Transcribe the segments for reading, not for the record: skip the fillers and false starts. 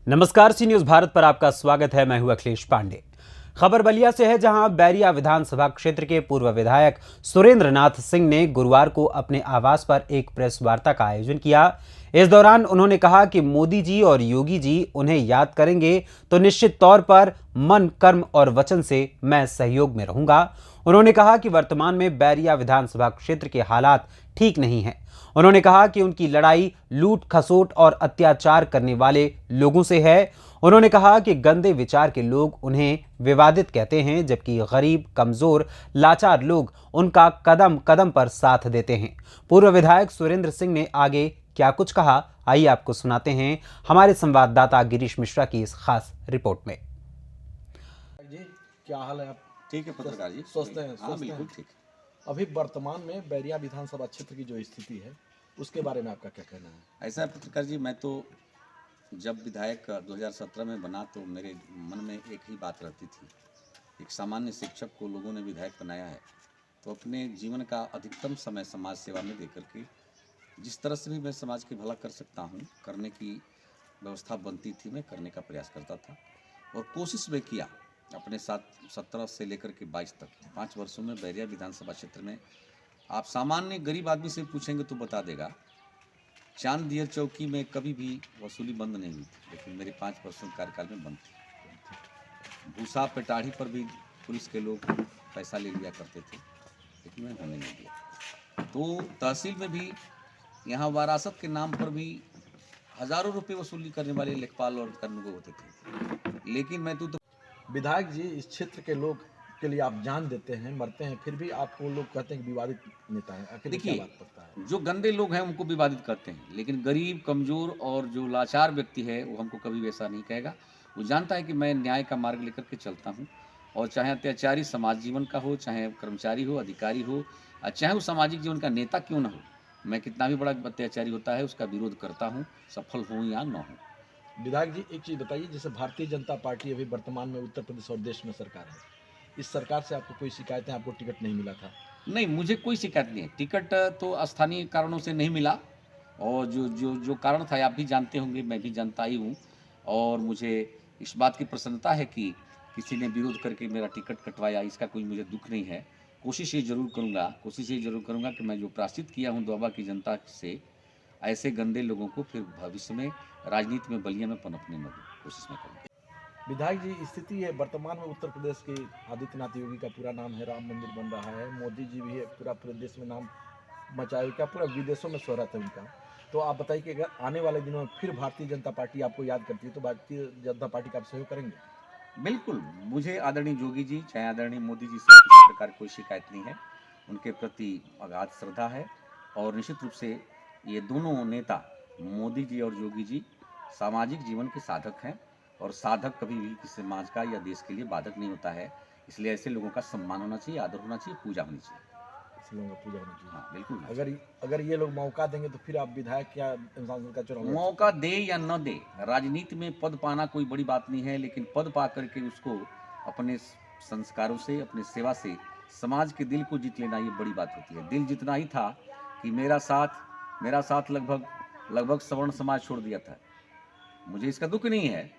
नमस्कार, सी न्यूज भारत पर आपका स्वागत है। मैं हूं अखिलेश पांडे। खबर बलिया से है, जहां बैरिया विधानसभा क्षेत्र के पूर्व विधायक सुरेंद्र नाथ सिंह ने गुरुवार को अपने आवास पर एक प्रेस वार्ता का आयोजन किया। इस दौरान उन्होंने कहा कि मोदी जी और योगी जी उन्हें याद करेंगे तो निश्चित तौर पर मन, कर्म और वचन से मैं सहयोग में रहूंगा। उन्होंने कहा कि वर्तमान में बैरिया विधानसभा क्षेत्र के हालात ठीक नहीं हैं। उन्होंने कहा कि उनकी लड़ाई लूट खसोट और अत्याचार करने वाले लोगों से है। उन्होंने कहा कि गंदे विचार के लोग उन्हें विवादित कहते हैं, जबकि गरीब, कमजोर, लाचार लोग उनका कदम कदम पर साथ देते हैं। पूर्व विधायक सुरेंद्र सिंह ने आगे क्या कुछ कहा, आइए आपको सुनाते हैं हमारे संवाददाता गिरीश मिश्रा की इस खास रिपोर्ट में। जी, क्या हाल है? आप ठीक है पत्रकार जी, स्वस्थ हैं? हाँ बिल्कुल ठीक। अभी वर्तमान में बैरिया विधानसभा क्षेत्र की जो स्थिति है उसके बारे में आपका क्या कहना है? ऐसा है पत्रकार जी, मैं तो जब विधायक 2017 में बना तो मेरे मन में एक ही बात रहती थी। एक सामान्य शिक्षक को लोगों ने विधायक बनाया है तो अपने जीवन का अधिकतम समय समाज सेवा में देकर के जिस तरह से भी मैं समाज की भला कर सकता हूँ, करने की व्यवस्था बनती थी, मैं करने का प्रयास करता था और कोशिश में किया। अपने साथ 17 से लेकर के 22 तक 5 वर्षों में बैरिया विधानसभा क्षेत्र में आप सामान्य गरीब आदमी से पूछेंगे तो बता देगा, चांद दियर चौकी में कभी भी वसूली बंद नहीं हुई थी, लेकिन मेरे 5 वर्षों के कार्यकाल में बंद थी। भूसा पेटाढ़ी पर भी पुलिस के लोग पैसा ले लिया करते थे, लेकिन मैं होने नहीं दिया। तो तहसील में भी यहाँ वरासत के नाम पर भी हजारों रुपये वसूली करने वाले लेखपाल और कर्मगो होते थे, लेकिन मैं तो विधायक जी, इस क्षेत्र के लोग के लिए आप जान देते हैं, मरते हैं, फिर भी आपको लोग कहते हैं कि विवादित नेता है। आखिर क्या बात पड़ता है? जो गंदे लोग हैं उनको विवादित करते हैं, लेकिन गरीब, कमजोर और जो लाचार व्यक्ति है वो हमको कभी वैसा नहीं कहेगा। वो जानता है कि मैं न्याय का मार्ग लेकर के चलता हूँ, और चाहे अत्याचारी समाज जीवन का हो, चाहे कर्मचारी हो, अधिकारी हो, चाहे वो सामाजिक जीवन का नेता क्यों ना हो, मैं कितना भी बड़ा अत्याचारी होता है उसका विरोध करता हूँ, सफल हूँ या न हूँ। विधायक जी, एक चीज़ बताइए, जैसे भारतीय जनता पार्टी अभी वर्तमान में उत्तर प्रदेश और देश में सरकार है, इस सरकार से आपको कोई शिकायतें, आपको टिकट नहीं मिला था? नहीं, मुझे कोई शिकायत नहीं है। टिकट तो स्थानीय कारणों से नहीं मिला, और जो कारण था आप भी जानते होंगे, मैं भी जानता ही हूँ, और मुझे इस बात की प्रसन्नता है कि किसी ने विरोध करके मेरा टिकट कटवाया, इसका कोई मुझे दुख नहीं है। कोशिश ये ज़रूर करूँगा कि मैं जो प्रायश्चित किया हूँ दोआबा की जनता से, ऐसे गंदे लोगों को फिर भविष्य में राजनीति में बलिया में पनपने न दूँ, कोशिश मैं करूँगा। विधायक जी, स्थिति है वर्तमान में उत्तर प्रदेश की, आदित्यनाथ योगी का पूरा नाम है, राम मंदिर बन रहा है, मोदी जी भी है, पूरा पूरे देश में नाम मचाए, क्या पूरा विदेशों में शोहरत है उनका। तो आप बताइए कि अगर आने वाले दिनों में फिर भारतीय जनता पार्टी आपको याद करती है तो भारतीय जनता पार्टी का आप सहयोग करेंगे? बिल्कुल, मुझे आदरणीय योगी जी चाहे आदरणीय मोदी जी से किसी प्रकार कोई शिकायत नहीं है। उनके प्रति अगाध श्रद्धा है, और निश्चित रूप से ये दोनों नेता, मोदी जी और योगी जी, सामाजिक जीवन के साधक हैं, और साधक कभी भी किसी समाज का या देश के लिए बाधक नहीं होता है। इसलिए ऐसे लोगों का सम्मान होना चाहिए, आदर होना चाहिए, पूजा होनी चाहिए। इस लोगों का पूजा होनी चाहिए। हाँ बिल्कुल। अगर ये लोग मौका देंगे तो फिर आप विधायक या सांसद का चुनाव लड़ मौका दे या न दे, राजनीति में पद पाना कोई बड़ी बात नहीं है, लेकिन पद पा करके उसको अपने संस्कारों से, अपने सेवा से समाज के दिल को जीत लेना, ये बड़ी बात होती है। दिल जितना ही था कि मेरा साथ लगभग सवर्ण समाज छोड़ दिया था। मुझे इसका दुख नहीं है।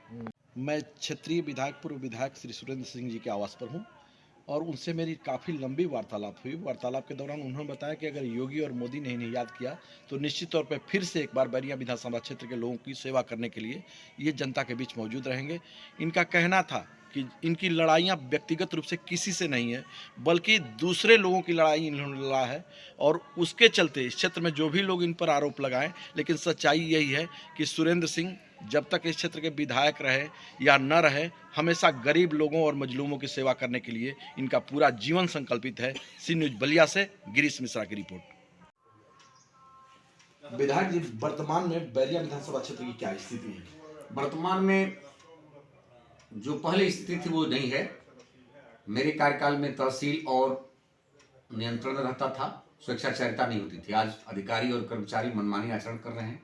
मैं क्षेत्रीय विधायक, पूर्व विधायक श्री सुरेंद्र सिंह जी के आवास पर हूँ, और उनसे मेरी काफ़ी लंबी वार्तालाप हुई। वार्तालाप के दौरान उन्होंने बताया कि अगर योगी और मोदी ने इन्हें याद किया तो निश्चित तौर पर फिर से एक बार बैरिया विधानसभा क्षेत्र के लोगों की सेवा करने के लिए ये जनता के बीच मौजूद रहेंगे। इनका कहना था कि इनकी लड़ाइयाँ व्यक्तिगत रूप से किसी से नहीं है, बल्कि दूसरे लोगों की लड़ाई इन्होंने लड़ा है, और उसके चलते इस क्षेत्र में जो भी लोग इन पर आरोप लगाएं, लेकिन सच्चाई यही है कि सुरेंद्र सिंह जब तक इस क्षेत्र के विधायक रहे या न रहे, हमेशा गरीब लोगों और मजलूमों की सेवा करने के लिए इनका पूरा जीवन संकल्पित है। सी न्यूज बलिया से गिरीश मिश्रा की रिपोर्ट। विधायक जी, वर्तमान में बैरिया विधानसभा क्षेत्र की क्या स्थिति है? वर्तमान में जो पहले स्थिति थी वो नहीं है। मेरे कार्यकाल में तहसील और नियंत्रण रहता था, स्वेच्छाचारिता नहीं होती थी। आज अधिकारी और कर्मचारी मनमानी आचरण कर रहे हैं,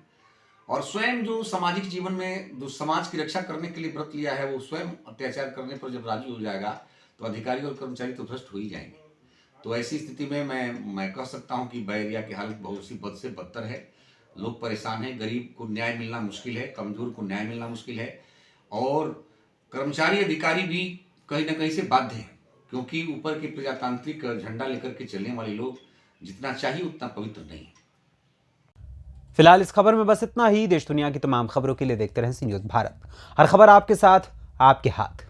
और स्वयं जो सामाजिक जीवन में जो समाज की रक्षा करने के लिए व्रत लिया है, वो स्वयं अत्याचार करने पर जब राजी हो जाएगा तो अधिकारी और कर्मचारी तो भ्रष्ट हो ही जाएंगे। तो ऐसी स्थिति में मैं कह सकता हूं कि बैरिया की हालत बहुत सी बद से बदतर है। लोग परेशान हैं, गरीब को न्याय मिलना मुश्किल है, कमजोर को न्याय मिलना मुश्किल है। और कर्मचारी अधिकारी भी कहीं ना कहीं से बाध्य हैं, क्योंकि ऊपर के प्रजातांत्रिक झंडा लेकर के चलने वाले लोग जितना चाहिए उतना पवित्र नहीं है। फिलहाल इस खबर में बस इतना ही। देश दुनिया की तमाम खबरों के लिए देखते रहें सी न्यूज़ भारत। हर खबर आपके साथ, आपके हाथ।